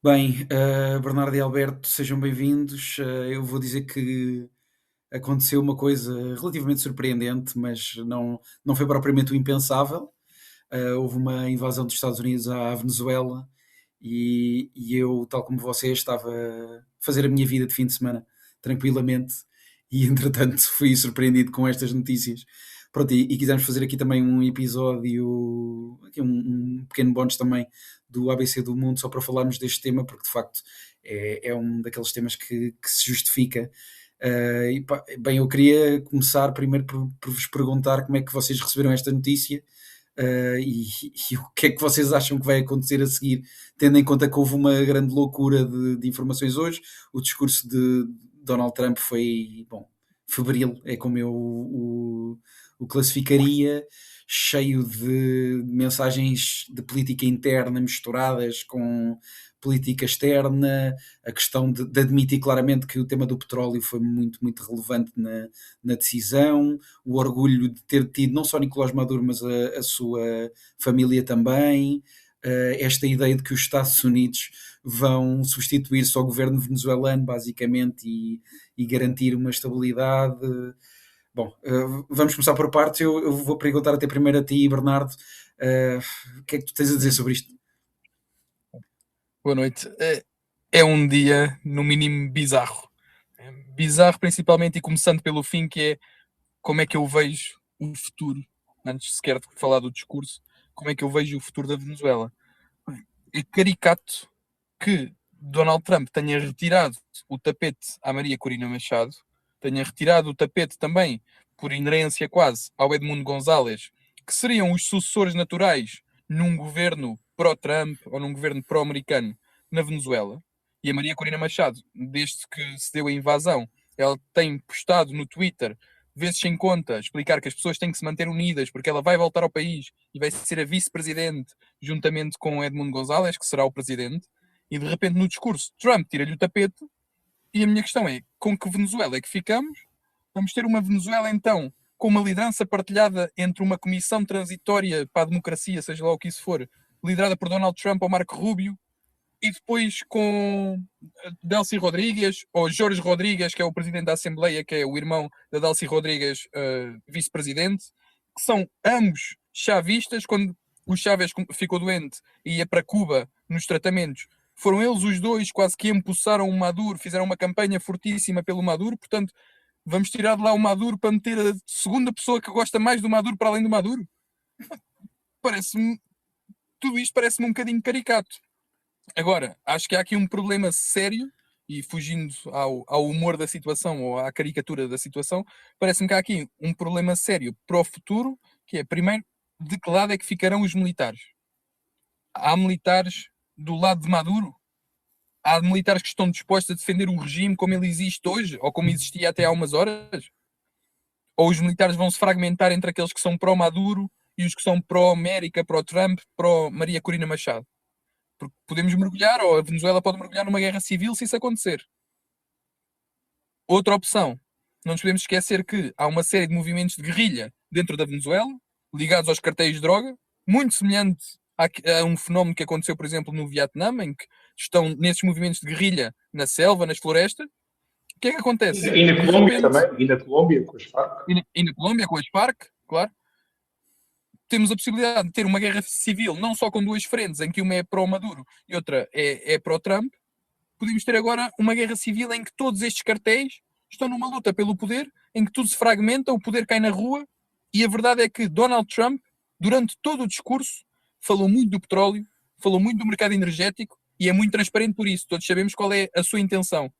Bem, Bernardo e Alberto, sejam bem-vindos. Eu vou dizer que aconteceu uma coisa relativamente surpreendente, mas não foi propriamente o impensável. Houve uma invasão dos Estados Unidos à Venezuela e eu, tal como vocês, estava a fazer a minha vida de fim de semana tranquilamente e, entretanto, fui surpreendido com estas notícias. Pronto, e quisemos fazer aqui também um episódio, aqui um pequeno bónus também do ABC do Mundo, só para falarmos deste tema, porque de facto é um daqueles temas que se justifica. Bem, eu queria começar primeiro por vos perguntar como é que vocês receberam esta notícia. E o que é que vocês acham que vai acontecer a seguir, tendo em conta que houve uma grande loucura de informações hoje? O discurso de Donald Trump foi, bom, febril, é como eu o classificaria, cheio de mensagens de política interna misturadas com política externa, a questão de admitir claramente que o tema do petróleo foi muito, muito relevante na decisão, o orgulho de ter tido não só Nicolás Maduro, mas a sua família também, esta ideia de que os Estados Unidos vão substituir-se ao governo venezuelano, basicamente, e garantir uma estabilidade. Bom, vamos começar por partes. Eu vou perguntar até primeiro a ti, Bernardo, o que é que tu tens a dizer sobre isto? Boa noite. É um dia, no mínimo, bizarro. Bizarro, principalmente, e começando pelo fim, que é como é que eu vejo o futuro, antes sequer de falar do discurso, como é que eu vejo o futuro da Venezuela. É caricato que Donald Trump tenha retirado o tapete à Maria Corina Machado, tenha retirado o tapete também, por inerência quase, ao Edmundo González, que seriam os sucessores naturais num governo pró-Trump ou num governo pró-americano na Venezuela. E a Maria Corina Machado, desde que se deu a invasão, ela tem postado no Twitter, vezes sem conta, explicar que as pessoas têm que se manter unidas porque ela vai voltar ao país e vai ser a vice-presidente juntamente com Edmundo González, que será o presidente. E de repente no discurso Trump tira-lhe o tapete. E a minha questão é, com que Venezuela é que ficamos? Vamos ter uma Venezuela então com uma liderança partilhada entre uma comissão transitória para a democracia, seja lá o que isso for, liderada por Donald Trump ou Marco Rubio, e depois com Delcy Rodrigues, ou Jorge Rodrigues, que é o presidente da Assembleia, que é o irmão da Delcy Rodrigues, vice-presidente, que são ambos chavistas. Quando o Chávez ficou doente e ia para Cuba nos tratamentos, foram eles os dois quase que empossaram o Maduro, fizeram uma campanha fortíssima pelo Maduro. Portanto, vamos tirar de lá o Maduro para meter a segunda pessoa que gosta mais do Maduro para além do Maduro? Parece-me, tudo isto parece-me um bocadinho caricato. Agora, acho que há aqui um problema sério, e fugindo ao humor da situação ou à caricatura da situação, parece-me que há aqui um problema sério para o futuro, que é, primeiro, de que lado é que ficarão os militares? Há militares do lado de Maduro? Há militares que estão dispostos a defender o regime como ele existe hoje, ou como existia até há umas horas? Ou os militares vão se fragmentar entre aqueles que são pró-Maduro e os que são pró-América, pró-Trump, pró-Maria Corina Machado? Porque podemos mergulhar, ou a Venezuela pode mergulhar numa guerra civil se isso acontecer. Outra opção, não nos podemos esquecer que há uma série de movimentos de guerrilha dentro da Venezuela, ligados aos cartéis de droga, muito semelhante a um fenómeno que aconteceu, por exemplo, no Vietnã, em que estão nesses movimentos de guerrilha na selva, nas florestas. O que é que acontece? E na De Colômbia repente, também, e na Colômbia com as Farc. e na Colômbia, com as Farc, claro, temos a possibilidade de ter uma guerra civil, não só com duas frentes, em que uma é pró-Maduro e outra é pró-Trump. Podemos ter agora uma guerra civil em que todos estes cartéis estão numa luta pelo poder, em que tudo se fragmenta, o poder cai na rua, e a verdade é que Donald Trump, durante todo o discurso, falou muito do petróleo, falou muito do mercado energético, e é muito transparente por isso, todos sabemos qual é a sua intenção.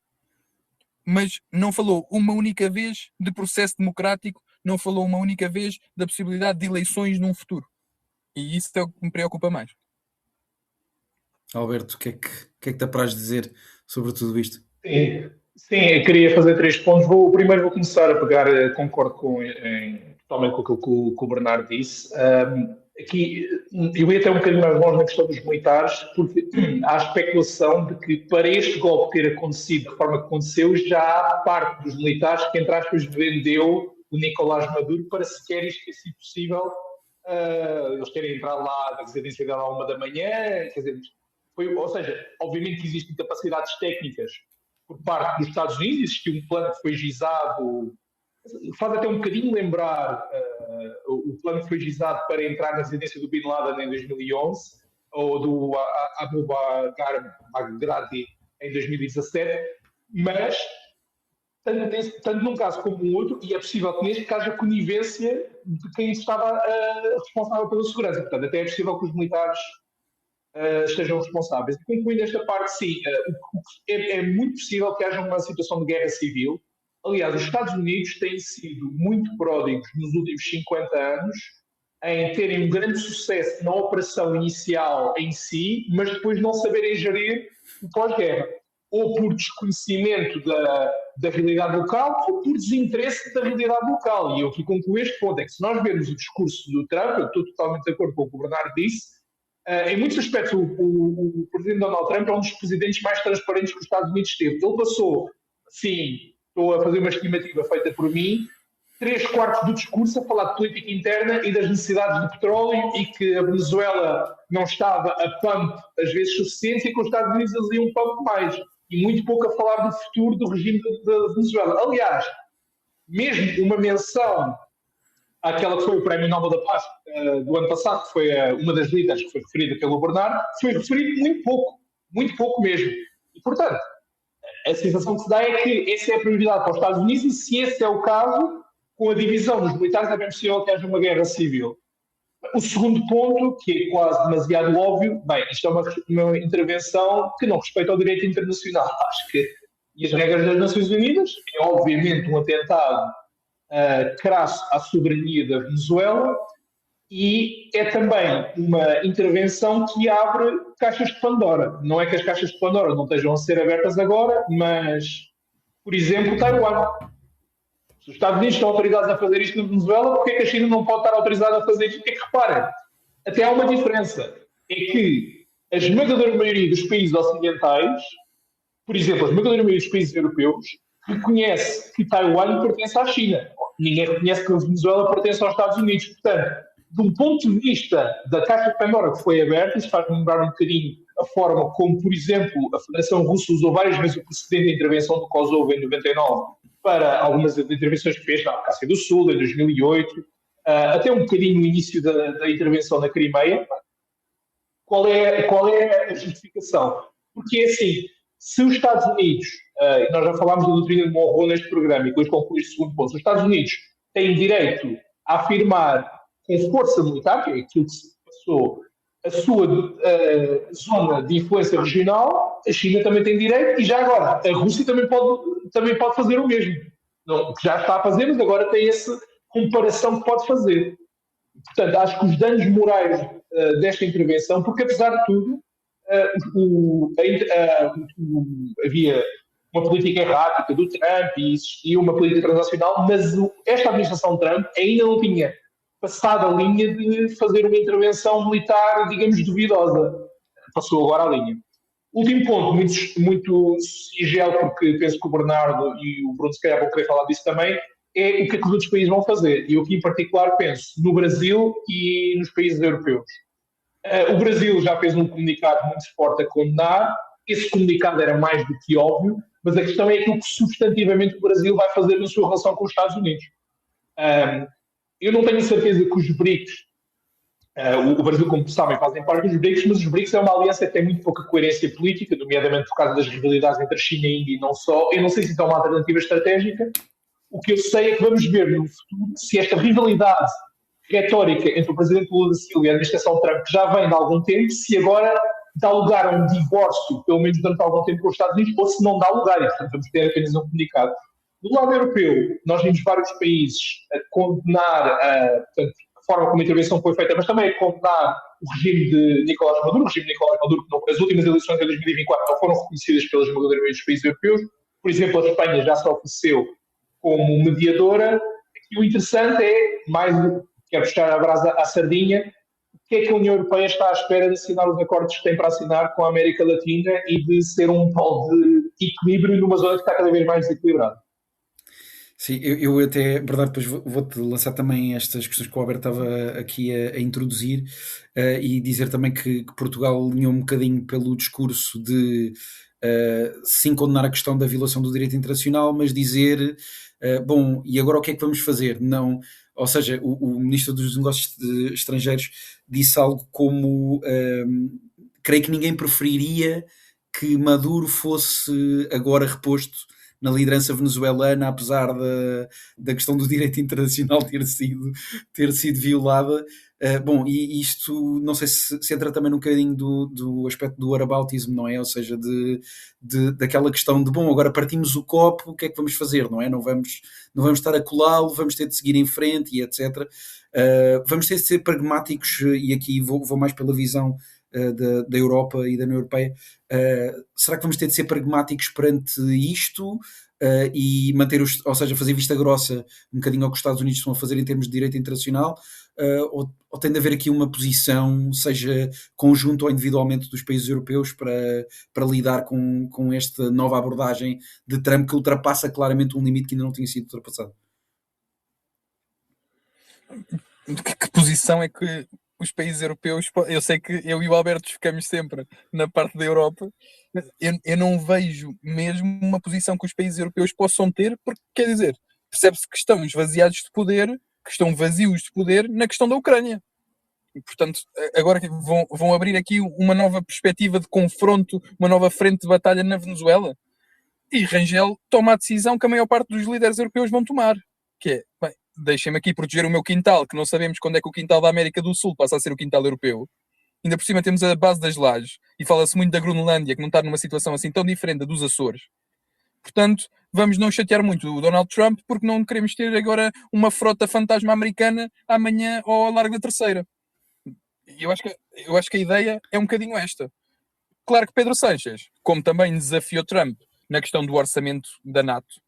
Mas não falou uma única vez de processo democrático, não falou uma única vez da possibilidade de eleições num futuro. E isso é o que me preocupa mais. Alberto, o que é que te apraz dizer sobre tudo isto? Sim, eu queria fazer 3 pontos. Primeiro vou começar a pegar, concordo totalmente com aquilo que o Bernardo disse. Aqui, eu ia até um bocadinho mais longe na questão dos militares, porque há a especulação de que para este golpe ter acontecido de forma que aconteceu, já há parte dos militares que, entre aspas, vendeu o Nicolás Maduro para sequer isto ter sido possível. Eles querem entrar lá na residência dela à 1 da manhã, quer dizer, ou seja, obviamente que existem capacidades técnicas por parte dos Estados Unidos, existiu um plano que foi gizado, faz até um bocadinho lembrar o plano que foi gizado para entrar na residência do Bin Laden em 2011, ou do Abu Bakr Baghdadi em 2017, mas tanto num caso como no outro, e é possível que neste caso haja conivência de quem estava responsável pela segurança. Portanto, até é possível que os militares estejam responsáveis. E concluindo esta parte, sim, é muito possível que haja uma situação de guerra civil. Aliás, os Estados Unidos têm sido muito pródigos nos últimos 50 anos em terem um grande sucesso na operação inicial em si, mas depois não saberem gerir o pós-guerra. Ou por desconhecimento da realidade local, ou por desinteresse da realidade local. E eu aqui concluo este ponto, é que se nós vermos o discurso do Trump, eu estou totalmente de acordo com o que o Bernardo disse, em muitos aspectos o presidente Donald Trump é um dos presidentes mais transparentes que os Estados Unidos teve. Ele passou, sim, estou a fazer uma estimativa feita por mim, 3/4 do discurso a falar de política interna e das necessidades de petróleo e que a Venezuela não estava a pump às vezes suficiente e que os Estados Unidos eles iam pump mais. E muito pouco a falar do futuro do regime da Venezuela. Aliás, mesmo uma menção àquela que foi o Prémio Nobel da Paz do ano passado, que foi uma das líderes que foi referida pelo Bernardo, foi referido muito pouco mesmo. E, portanto, a sensação que se dá é que essa é a prioridade para os Estados Unidos e se esse é o caso, com a divisão dos militares é bem possível que haja uma guerra civil. O segundo ponto, que é quase demasiado óbvio, bem, isto é uma intervenção que não respeita ao direito internacional. Acho que, e as regras das Nações Unidas, é obviamente um atentado crasso à soberania da Venezuela e é também uma intervenção que abre caixas de Pandora. Não é que as caixas de Pandora não estejam a ser abertas agora, mas, por exemplo, Taiwan. Se os Estados Unidos estão autorizados a fazer isto na Venezuela, porque é que a China não pode estar autorizada a fazer isto? É que reparem, até há uma diferença. É que a esmagadora maioria dos países ocidentais, por exemplo, a esmagadora maioria dos países europeus, reconhece que Taiwan pertence à China. Ninguém reconhece que a Venezuela pertence aos Estados Unidos. Portanto, de um ponto de vista da Caixa de Pandora que foi aberta, isso faz-me lembrar um bocadinho a forma como, por exemplo, a Federação Russa usou várias vezes o precedente da intervenção do Kosovo em 99 para algumas intervenções que fez na Abkhazia do Sul, em 2008, até um bocadinho no início da intervenção na Crimeia. Qual é a justificação? Porque é assim, se os Estados Unidos, nós já falámos da doutrina de Monroe neste programa, e depois concluir este segundo ponto, se os Estados Unidos têm direito a afirmar com força militar, que é aquilo que se passou, a sua zona de influência regional, a China também tem direito, e já agora, a Rússia também pode fazer o mesmo. Não, já está a fazer, mas agora tem essa comparação que pode fazer. Portanto, acho que os danos morais desta intervenção, porque apesar de tudo, havia uma política errática do Trump e existia uma política transacional, mas esta administração Trump ainda não tinha passado a linha de fazer uma intervenção militar, digamos, duvidosa. Passou agora a linha. Último ponto, muito sigilo, porque penso que o Bernardo e o Bruno se calhar vão querer falar disso também, é o que é que os outros países vão fazer. E eu aqui em particular penso no Brasil e nos países europeus. O Brasil já fez um comunicado muito forte a condenar, esse comunicado era mais do que óbvio, mas a questão é aquilo que substantivamente o Brasil vai fazer na sua relação com os Estados Unidos. Eu não tenho certeza que os BRICS, o Brasil, como sabem, fazem parte dos BRICS, mas os BRICS é uma aliança que tem muito pouca coerência política, nomeadamente por causa das rivalidades entre a China e a Índia e não só. Eu não sei se isso é uma alternativa estratégica. O que eu sei é que vamos ver no futuro se esta rivalidade retórica entre o presidente Lula da Silva e a administração Trump, que já vem de algum tempo, se agora dá lugar a um divórcio, pelo menos durante algum tempo, com os Estados Unidos, ou se não dá lugar. E, portanto, vamos ter apenas um comunicado. Do lado europeu, nós vimos vários países a condenar portanto, a forma como a intervenção foi feita, mas também a condenar o regime de Nicolás Maduro, que as últimas eleições de 2024 não foram reconhecidas pelas esmagadora maioria dos países europeus. Por exemplo, a Espanha já se ofereceu como mediadora. E o interessante é, quero puxar a brasa à sardinha, o que é que a União Europeia está à espera de assinar os acordos que tem para assinar com a América Latina e de ser um polo de equilíbrio numa zona que está cada vez mais desequilibrada. Sim, eu até, Bernardo, depois vou-te lançar também estas questões que o Alberto estava aqui a introduzir, e dizer também que Portugal alinhou um bocadinho pelo discurso de sim condenar a questão da violação do direito internacional, mas dizer, bom, e agora o que é que vamos fazer? Não, ou seja, o Ministro dos Negócios Estrangeiros disse algo como, creio que ninguém preferiria que Maduro fosse agora reposto na liderança venezuelana, apesar da questão do direito internacional ter sido violada. Bom, e isto não sei se entra também um bocadinho do aspecto do whataboutismo, não é? Ou seja, daquela questão de, bom, agora partimos o copo, o que é que vamos fazer, não é? Não vamos estar a colá-lo, vamos ter de seguir em frente e etc. Vamos ter de ser pragmáticos, e aqui vou mais pela visão da Europa e da União Europeia. Será que vamos ter de ser pragmáticos perante isto, e manter ou seja, fazer vista grossa um bocadinho ao que os Estados Unidos estão a fazer em termos de direito internacional, ou tem de haver aqui uma posição, seja conjunto ou individualmente, dos países europeus para lidar com esta nova abordagem de Trump, que ultrapassa claramente um limite que ainda não tinha sido ultrapassado? Que posição é que os países europeus... Eu sei que eu e o Alberto ficamos sempre na parte da Europa. Eu não vejo mesmo uma posição que os países europeus possam ter, porque, quer dizer, percebe-se que estão esvaziados de poder, que estão vazios de poder na questão da Ucrânia. E, portanto, agora vão abrir aqui uma nova perspectiva de confronto, uma nova frente de batalha na Venezuela. E Rangel toma a decisão que a maior parte dos líderes europeus vão tomar, que é, bem, deixem-me aqui proteger o meu quintal, que não sabemos quando é que o quintal da América do Sul passa a ser o quintal europeu. Ainda por cima temos a base das lajes, e fala-se muito da Groenlândia, que não está numa situação assim tão diferente da dos Açores. Portanto, vamos não chatear muito o Donald Trump, porque não queremos ter agora uma frota fantasma americana amanhã ou ao largo da Terceira. E eu acho que a ideia é um bocadinho esta. Claro que Pedro Sánchez, como também desafiou Trump na questão do orçamento da NATO,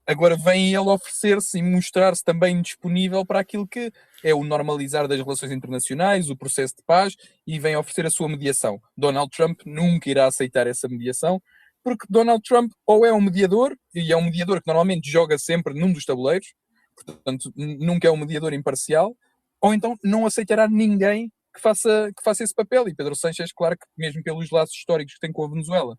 agora vem ele oferecer-se e mostrar-se também disponível para aquilo que é o normalizar das relações internacionais, o processo de paz, e vem oferecer a sua mediação. Donald Trump nunca irá aceitar essa mediação, porque Donald Trump ou é um mediador, e é um mediador que normalmente joga sempre num dos tabuleiros, portanto nunca é um mediador imparcial, ou então não aceitará ninguém que faça esse papel. E Pedro Sánchez, claro que mesmo pelos laços históricos que tem com a Venezuela,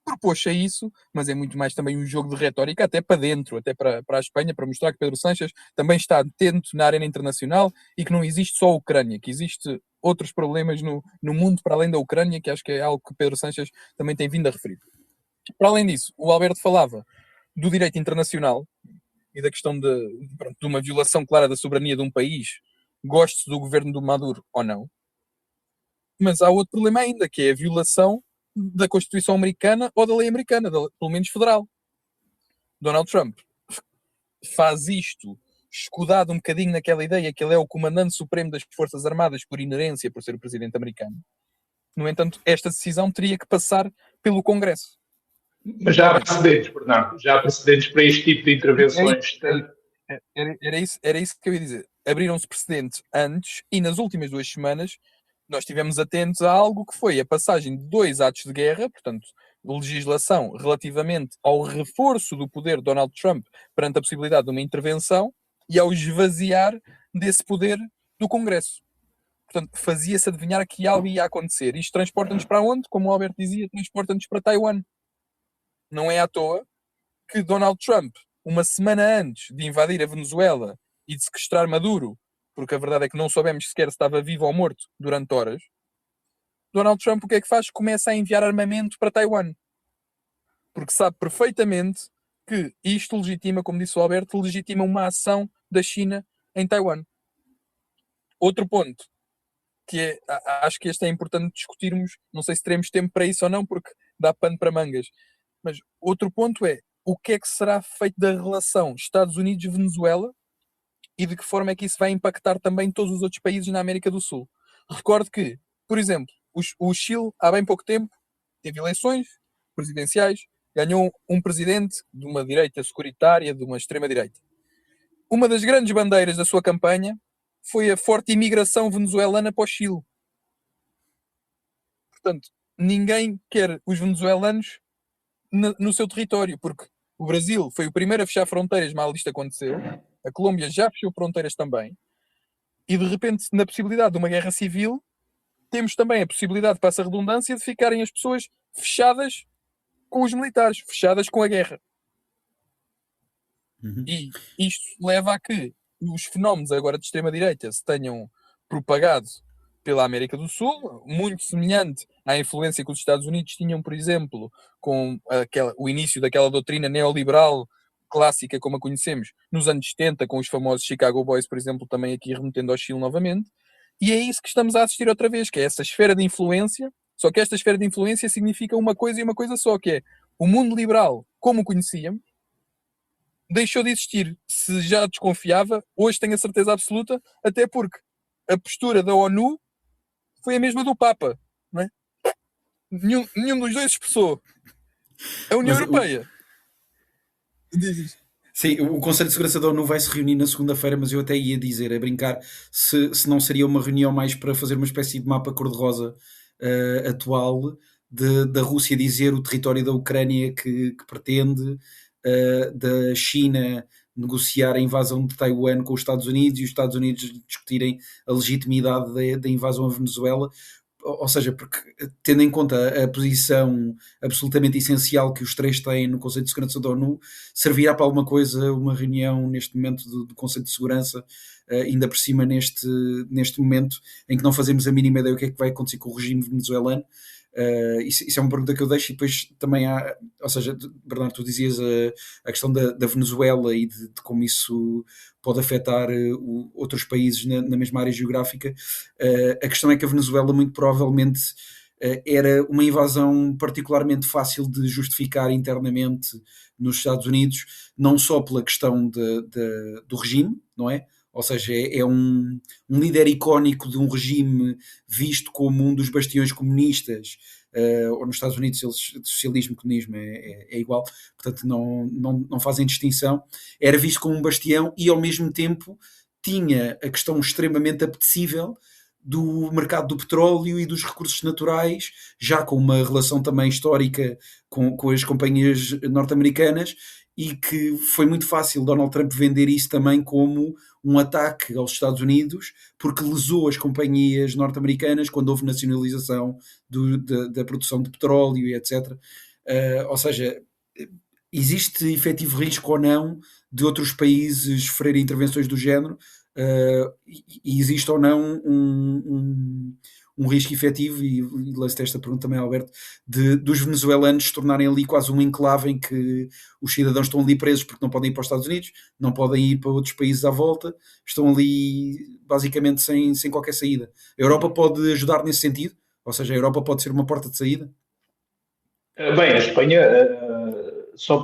propôs-se a isso, mas é muito mais também um jogo de retórica, até para dentro, até para a Espanha, para mostrar que Pedro Sánchez também está atento na arena internacional e que não existe só a Ucrânia, que existe outros problemas no mundo para além da Ucrânia, que acho que é algo que Pedro Sánchez também tem vindo a referir. Para além disso, o Alberto falava do direito internacional e da questão de uma violação clara da soberania de um país, goste do governo do Maduro ou não. Mas há outro problema ainda, que é a violação da Constituição americana ou da lei americana, pelo menos federal. Donald Trump faz isto escudado um bocadinho naquela ideia que ele é o comandante supremo das Forças Armadas por inerência, por ser o presidente americano. No entanto, esta decisão teria que passar pelo Congresso. Mas já há precedentes, Bernardo, já há precedentes para este tipo de intervenções. Era isso que eu ia dizer. Abriram-se precedentes antes e nas últimas 2 semanas nós estivemos atentos a algo que foi a passagem de 2 atos de guerra, portanto, legislação relativamente ao reforço do poder de Donald Trump perante a possibilidade de uma intervenção e ao esvaziar desse poder do Congresso. Portanto, fazia-se adivinhar que algo ia acontecer. Isto transporta-nos para onde? Como o Alberto dizia, transporta-nos para Taiwan. Não é à toa que Donald Trump, uma semana antes de invadir a Venezuela e de sequestrar Maduro, porque a verdade é que não soubemos sequer se estava vivo ou morto durante horas, Donald Trump o que é que faz? Começa a enviar armamento para Taiwan. Porque sabe perfeitamente que isto legitima, como disse o Alberto, legitima uma ação da China em Taiwan. Outro ponto, que é, acho que este é importante discutirmos, não sei se teremos tempo para isso ou não, porque dá pano para mangas, mas outro ponto é, o que é que será feito da relação Estados Unidos-Venezuela e de que forma é que isso vai impactar também todos os outros países na América do Sul. Recordo que, por exemplo, o Chile, há bem pouco tempo, teve eleições presidenciais, ganhou um presidente de uma direita securitária, de uma extrema-direita. Uma das grandes bandeiras da sua campanha foi a forte imigração venezuelana para o Chile. Portanto, ninguém quer os venezuelanos no seu território, porque O Brasil foi o primeiro a fechar fronteiras, mal isto aconteceu. A Colômbia já fechou fronteiras também. E de repente, na possibilidade de uma guerra civil, temos também a possibilidade, passa a redundância, de ficarem as pessoas fechadas com os militares, fechadas com a guerra. E isto leva a que os fenómenos agora de extrema-direita se tenham propagado pela América do Sul, muito semelhante à influência que os Estados Unidos tinham, por exemplo, com o início daquela doutrina neoliberal clássica, como a conhecemos, nos anos 70, com os famosos Chicago Boys, por exemplo, também aqui remetendo ao Chile novamente. E é isso que estamos a assistir outra vez, que é essa esfera de influência, só que esta esfera de influência significa uma coisa e uma coisa só, que é o mundo liberal, como o conhecíamos, deixou de existir. Se já desconfiava, hoje tenho a certeza absoluta, até porque a postura da ONU foi a mesma do Papa, não é? Nenhum dos dois expressou. A União Europeia. Diz isto. Sim, o Conselho de Segurança da ONU vai se reunir na segunda-feira, mas eu até ia dizer, a brincar, se não seria uma reunião mais para fazer uma espécie de mapa cor-de-rosa atual da Rússia dizer o território da Ucrânia que pretende, da China negociar a invasão de Taiwan com os Estados Unidos e os Estados Unidos discutirem a legitimidade da invasão à Venezuela. Ou seja, porque tendo em conta a posição absolutamente essencial que os três têm no Conselho de Segurança da ONU, servirá para alguma coisa uma reunião neste momento do Conselho de Segurança, ainda por cima neste momento em que não fazemos a mínima ideia do que é que vai acontecer com o regime venezuelano. Isso é uma pergunta que eu deixo, e depois também há, ou seja, Bernardo, tu dizias a questão da Venezuela e de como isso pode afetar outros países na mesma área geográfica. A questão é que a Venezuela muito provavelmente era uma invasão particularmente fácil de justificar internamente nos Estados Unidos, não só pela questão do regime, não é? Ou seja, é um líder icónico de um regime visto como um dos bastiões comunistas, ou nos Estados Unidos socialismo e comunismo é igual, portanto não fazem distinção. Era visto como um bastião e ao mesmo tempo tinha a questão extremamente apetecível do mercado do petróleo e dos recursos naturais, já com uma relação também histórica com as companhias norte-americanas, e que foi muito fácil Donald Trump vender isso também como um ataque aos Estados Unidos, porque lesou as companhias norte-americanas quando houve nacionalização da produção de petróleo e etc. Ou seja, existe efetivo risco ou não de outros países sofrerem intervenções do género, e existe ou não um risco efetivo, e lanço esta pergunta também, Alberto, dos venezuelanos se tornarem ali quase um enclave em que os cidadãos estão ali presos porque não podem ir para os Estados Unidos, não podem ir para outros países à volta, estão ali basicamente sem qualquer saída. A Europa pode ajudar nesse sentido? Ou seja, a Europa pode ser uma porta de saída? Bem, a Espanha, só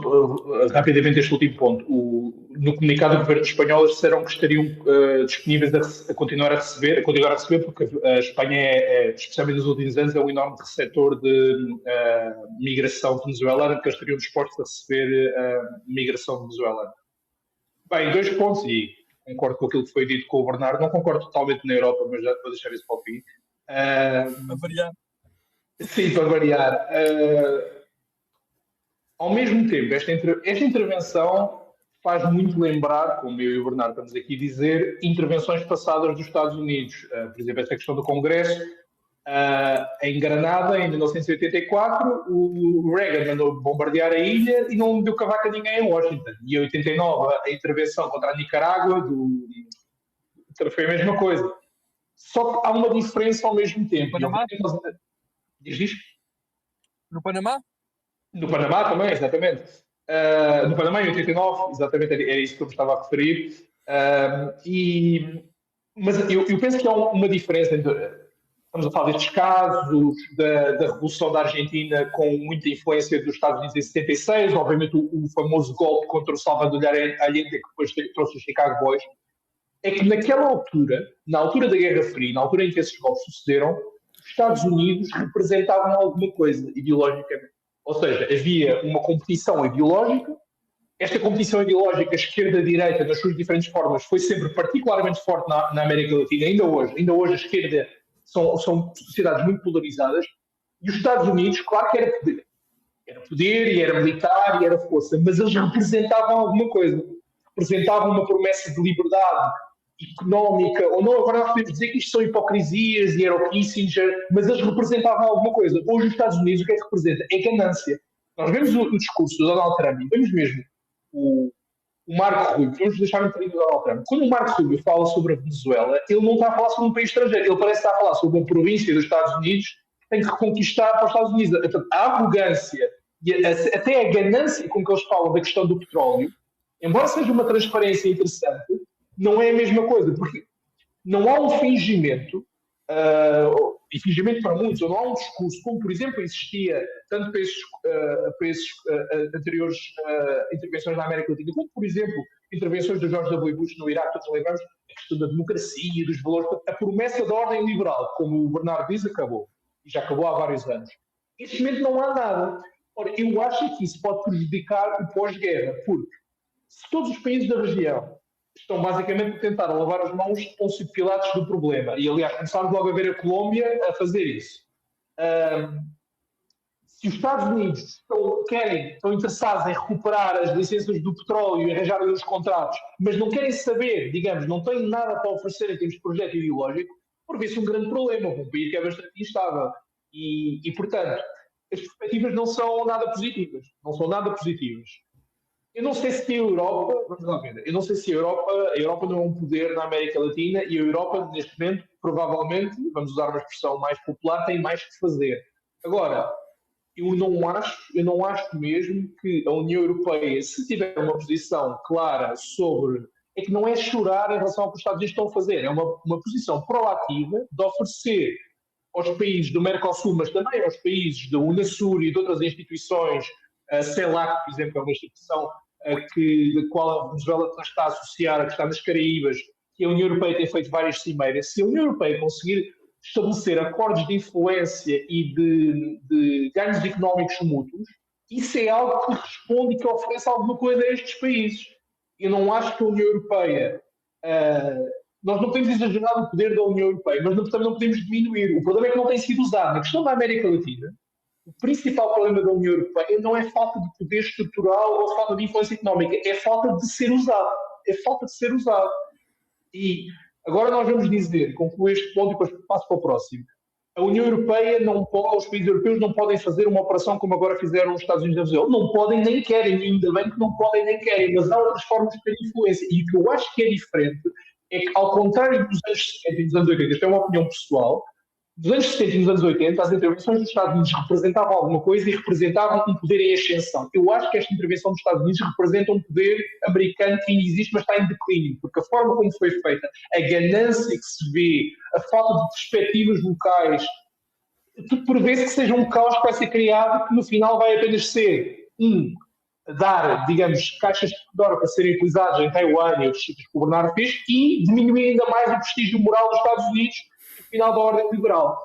rapidamente este último ponto. No comunicado do governo espanhol, eles disseram que estariam disponíveis a continuar a receber, porque a Espanha, especialmente nos últimos anos, é um enorme receptor de migração venezuelana, porque eles estariam dispostos a receber migração venezuelana. Bem, 2 pontos, e concordo com aquilo que foi dito com o Bernardo, não concordo totalmente na Europa, mas já vou deixar isso para o fim. Para variar. Sim, para variar. Ao mesmo tempo, esta intervenção faz muito lembrar, como eu e o Bernardo estamos aqui a dizer, intervenções passadas dos Estados Unidos. Por exemplo, esta questão do Congresso. Em Granada, em 1984, o Reagan mandou bombardear a ilha e não deu cavaco a ninguém em Washington. E em 89, a intervenção contra a Nicarágua foi a mesma coisa. Só que há uma diferença ao mesmo tempo. Panamá? Diz? No Panamá? No Panamá também, exatamente. No Panamá, em 89, exatamente, era isso que eu me estava a referir. Mas eu penso que há uma diferença entre... Estamos a falar destes casos, da Revolução da Argentina com muita influência dos Estados Unidos em 76, obviamente o famoso golpe contra o Salvador Allende, que depois trouxe os Chicago Boys. É que naquela altura, na altura da Guerra Fria, na altura em que esses golpes sucederam, os Estados Unidos representavam alguma coisa ideologicamente. Ou seja, havia uma competição ideológica. Esta competição ideológica, esquerda-direita, nas suas diferentes formas, foi sempre particularmente forte na América Latina. Ainda hoje a esquerda são sociedades muito polarizadas. E os Estados Unidos, claro que era poder. Era poder, e era militar, e era força, mas eles representavam alguma coisa. Representavam uma promessa de liberdade económica, ou não, agora nós podemos dizer que isto são hipocrisias e era o Kissinger, mas eles representavam alguma coisa. Hoje os Estados Unidos o que é que representa? É ganância. Nós vemos o discurso do Donald Trump, e vemos mesmo o Marco Rubio, vamos deixar um bocadinho do Donald Trump. Quando o Marco Rubio fala sobre a Venezuela, ele não está a falar sobre um país estrangeiro, ele parece estar a falar sobre uma província dos Estados Unidos que tem que reconquistar para os Estados Unidos. Portanto, a arrogância e até a ganância com que eles falam da questão do petróleo, embora seja uma transparência interessante, não é a mesma coisa, porque não há um fingimento, e fingimento para muitos, ou não há um discurso, como por exemplo existia tanto para esses anteriores intervenções na América Latina, como por exemplo intervenções do George W. Bush no Iraque, todos lembramos, a questão da democracia, dos valores, a promessa da ordem liberal, como o Bernardo diz, acabou, e já acabou há vários anos. Neste momento não há nada. Ora, eu acho que isso pode prejudicar o pós-guerra, porque se todos os países da região estão basicamente a tentar lavar as mãos de Pôncio Pilatos do problema. E, aliás, começámos logo a ver a Colômbia a fazer isso. Se os Estados Unidos estão interessados em recuperar as licenças do petróleo e arranjar os contratos, mas não querem saber, digamos, não têm nada para oferecer em termos de projeto ideológico, por vezes é um grande problema, um país que é bastante instável. E, portanto, as perspectivas não são nada positivas. Não são nada positivas. Eu não sei se a Europa, vamos lá ver, eu não sei se a Europa não é um poder na América Latina e a Europa, neste momento, provavelmente, vamos usar uma expressão mais popular, tem mais que fazer. Agora, eu não acho mesmo que a União Europeia, se tiver uma posição clara sobre, é que não é chorar em relação ao que os Estados Unidos estão a fazer, é uma posição proativa de oferecer aos países do Mercosul, mas também aos países da Unasur e de outras instituições, a CELAC, por exemplo, é uma instituição da qual a Venezuela está associada, que está nas Caraíbas, que a União Europeia tem feito várias cimeiras. Se a União Europeia conseguir estabelecer acordos de influência e de ganhos económicos mútuos, isso é algo que responde e que oferece alguma coisa a estes países. Eu não acho que a União Europeia... nós não podemos exagerar o poder da União Europeia, mas também não podemos diminuir. O problema é que não tem sido usado. Na questão da América Latina, o principal problema da União Europeia não é falta de poder estrutural ou falta de influência económica, é falta de ser usado. É falta de ser usado. E agora nós vamos dizer, concluo este ponto e depois passo para o próximo. A União Europeia não pode, os países europeus não podem fazer uma operação como agora fizeram os Estados Unidos da Venezuela. Não podem nem querem, e ainda bem que não podem nem querem, mas há outras formas de ter influência. E o que eu acho que é diferente é que, ao contrário dos anos 70 e dos anos 80, isto é uma opinião pessoal, dos anos 70 e dos anos 80, as intervenções dos Estados Unidos representavam alguma coisa e representavam um poder em ascensão. Eu acho que esta intervenção dos Estados Unidos representa um poder americano que ainda existe, mas está em declínio, porque a forma como foi feita, a ganância que se vê, a falta de perspectivas locais, tudo prevê-se que seja um caos que vai ser criado, que no final vai apenas ser dar, digamos, caixas de Pandora para serem utilizadas em Taiwan e outros sítios que o Bernardo fez e diminuir ainda mais o prestígio moral dos Estados Unidos no final da ordem liberal.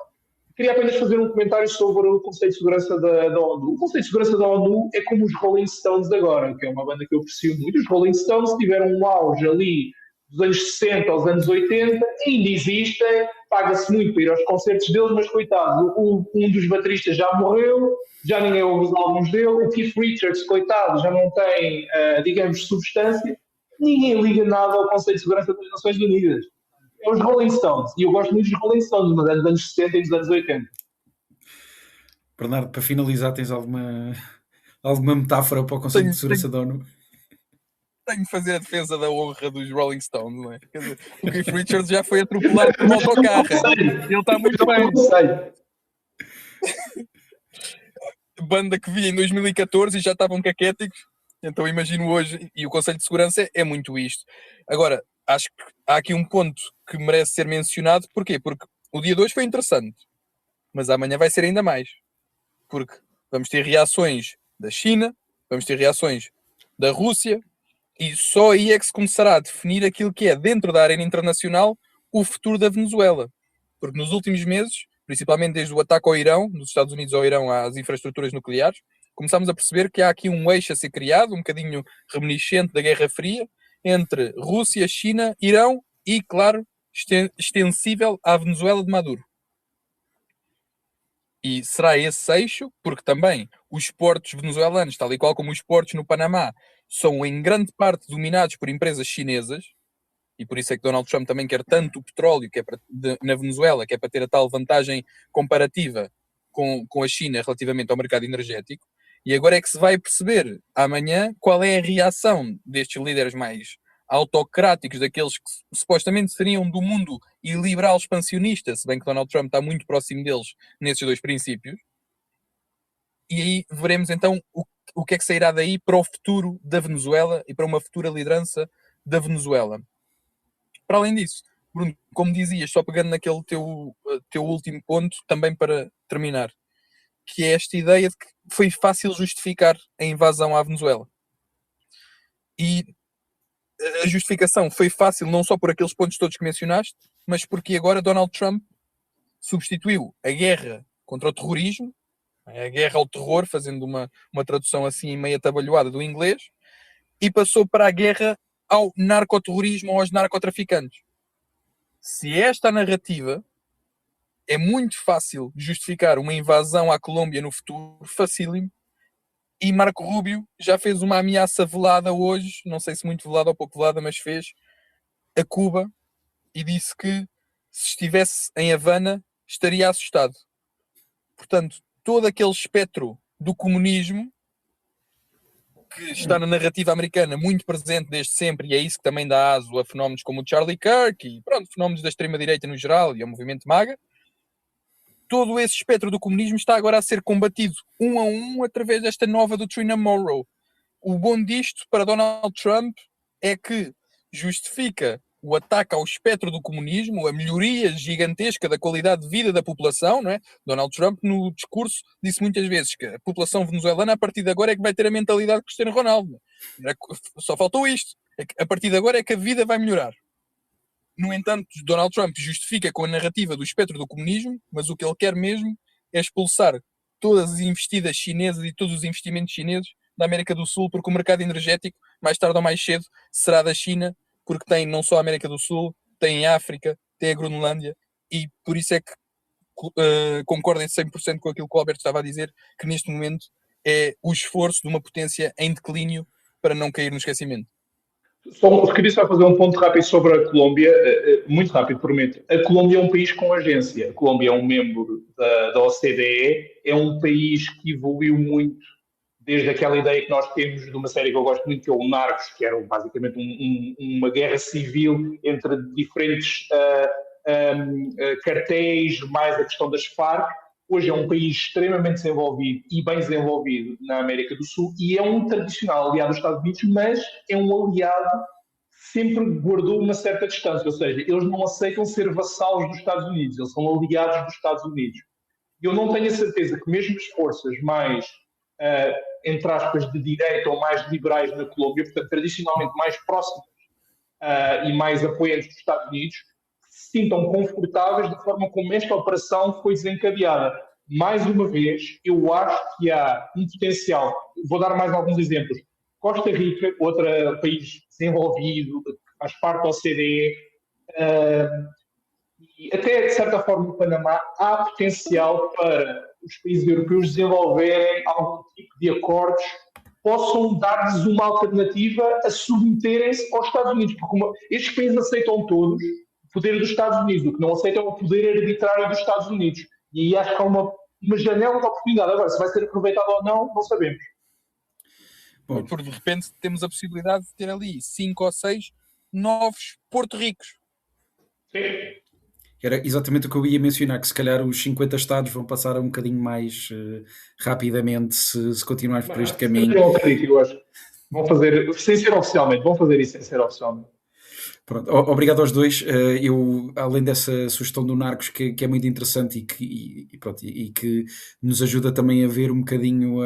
Queria apenas fazer um comentário sobre o Conselho de Segurança da ONU. O Conselho de Segurança da ONU é como os Rolling Stones de agora, que é uma banda que eu aprecio muito. Os Rolling Stones tiveram um auge ali dos anos 60 aos anos 80, ainda existem, paga-se muito para ir aos concertos deles, mas coitado, um dos bateristas já morreu, já ninguém ouve os álbuns dele, o Keith Richards, coitado, já não tem, digamos, substância, ninguém liga nada ao Conselho de Segurança das Nações Unidas. É os Rolling Stones, e eu gosto muito dos Rolling Stones, mas é dos anos 60 e dos anos 80. Bernardo, para finalizar, tens alguma metáfora para o Conselho de Segurança da ONU? Tenho de fazer a defesa da honra dos Rolling Stones, não é? Quer dizer, o Keith Richards já foi atropelado por um autocarro. Ele está muito bem. Banda que vi em 2014 e já estavam caquéticos. Então imagino hoje, e o Conselho de Segurança é muito isto. Agora, acho que há aqui um ponto que merece ser mencionado. Porquê? Porque o dia de hoje foi interessante, mas amanhã vai ser ainda mais. Porque vamos ter reações da China, vamos ter reações da Rússia, e só aí é que se começará a definir aquilo que é, dentro da arena internacional, o futuro da Venezuela. Porque nos últimos meses, principalmente desde o ataque ao Irão, dos Estados Unidos ao Irão às infraestruturas nucleares, começámos a perceber que há aqui um eixo a ser criado, um bocadinho reminiscente da Guerra Fria, entre Rússia, China, Irão e, claro, extensível à Venezuela de Maduro. E será esse eixo, porque também os portos venezuelanos, tal e qual como os portos no Panamá, são em grande parte dominados por empresas chinesas, e por isso é que Donald Trump também quer tanto o petróleo que é na Venezuela, que é para ter a tal vantagem comparativa com a China relativamente ao mercado energético. E agora é que se vai perceber amanhã qual é a reação destes líderes mais autocráticos, daqueles que supostamente seriam do mundo iliberal expansionista, se bem que Donald Trump está muito próximo deles nesses dois princípios. E aí veremos então o que é que sairá daí para o futuro da Venezuela e para uma futura liderança da Venezuela. Para além disso, Bruno, como dizias, só pegando naquele teu último ponto, também para terminar, que é esta ideia de que foi fácil justificar a invasão à Venezuela. E a justificação foi fácil não só por aqueles pontos todos que mencionaste, mas porque agora Donald Trump substituiu a guerra contra o terrorismo, a guerra ao terror, fazendo uma tradução assim meio atabalhoada do inglês, e passou para a guerra ao narcoterrorismo ou aos narcotraficantes. Se esta a narrativa, é muito fácil justificar uma invasão à Colômbia no futuro, facílimo, e Marco Rubio já fez uma ameaça velada hoje, não sei se muito velada ou pouco velada, mas fez, a Cuba, e disse que se estivesse em Havana estaria assustado. Portanto, todo aquele espectro do comunismo que está na narrativa americana muito presente desde sempre, e é isso que também dá aso a fenómenos como o Charlie Kirk e pronto, fenómenos da extrema-direita no geral e ao movimento MAGA, todo esse espectro do comunismo está agora a ser combatido um a um através desta nova doutrina Monroe. O bom disto para Donald Trump é que justifica o ataque ao espectro do comunismo, a melhoria gigantesca da qualidade de vida da população, não é? Donald Trump, no discurso, disse muitas vezes que a população venezuelana, a partir de agora, é que vai ter a mentalidade de Cristiano Ronaldo. Só faltou isto. A partir de agora é que a vida vai melhorar. No entanto, Donald Trump justifica com a narrativa do espectro do comunismo, mas o que ele quer mesmo é expulsar todas as investidas chinesas e todos os investimentos chineses da América do Sul, porque o mercado energético, mais tarde ou mais cedo, será da China, porque tem não só a América do Sul, tem a África, tem a Groenlândia, e por isso é que concordem 100% com aquilo que o Alberto estava a dizer, que neste momento é o esforço de uma potência em declínio para não cair no esquecimento. Queria só fazer um ponto rápido sobre a Colômbia, muito rápido, prometo. A Colômbia é um país com agência. A Colômbia é um membro da OCDE, é um país que evoluiu muito desde aquela ideia que nós temos de uma série que eu gosto muito, que é o Narcos, que era basicamente uma guerra civil entre diferentes cartéis, mais a questão das Farc. Hoje é um país extremamente desenvolvido e bem desenvolvido na América do Sul e é um tradicional aliado dos Estados Unidos, mas é um aliado que sempre guardou uma certa distância, ou seja, eles não aceitam ser vassalos dos Estados Unidos, eles são aliados dos Estados Unidos. Eu não tenho a certeza que mesmo as forças mais, entre aspas, de direita ou mais liberais na Colômbia, portanto, tradicionalmente mais próximas e mais apoiantes dos Estados Unidos, se sintam confortáveis da forma como esta operação foi desencadeada. Mais uma vez, eu acho que há um potencial. Vou dar mais alguns exemplos. Costa Rica, outro país desenvolvido, que faz parte da OCDE, e até, de certa forma, o Panamá, há potencial para os países europeus desenvolverem algum tipo de acordos que possam dar-lhes uma alternativa a submeterem-se aos Estados Unidos. Porque estes países aceitam todos o poder dos Estados Unidos, o que não aceitam é o poder arbitrário dos Estados Unidos. E aí acho que há uma janela de oportunidade. Agora, se vai ser aproveitado ou não, não sabemos. Bom, porque de repente temos a possibilidade de ter ali 5 ou 6 novos Porto Ricos. Sim. Era exatamente o que eu ia mencionar, que se calhar os 50 estados vão passar um bocadinho mais rapidamente se continuarmos por este caminho. Eu acredito, eu acho. Vão fazer, sem ser oficialmente, vão fazer isso sem ser oficialmente. Pronto, obrigado aos dois. Eu, além dessa sugestão do Narcos, que é muito interessante e que nos ajuda também a ver um bocadinho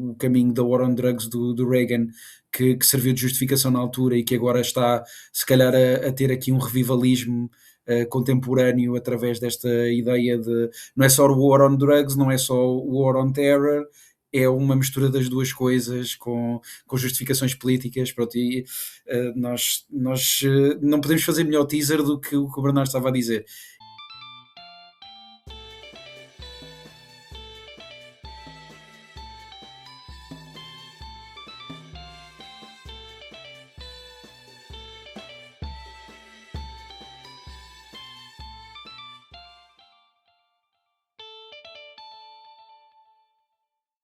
o caminho da War on Drugs do Reagan, que serviu de justificação na altura e que agora está, se calhar, a ter aqui um revivalismo contemporâneo através desta ideia de não é só o War on Drugs, não é só o War on Terror, é uma mistura das duas coisas com justificações políticas. Pronto, e nós não podemos fazer melhor teaser do que o Bernardo estava a dizer.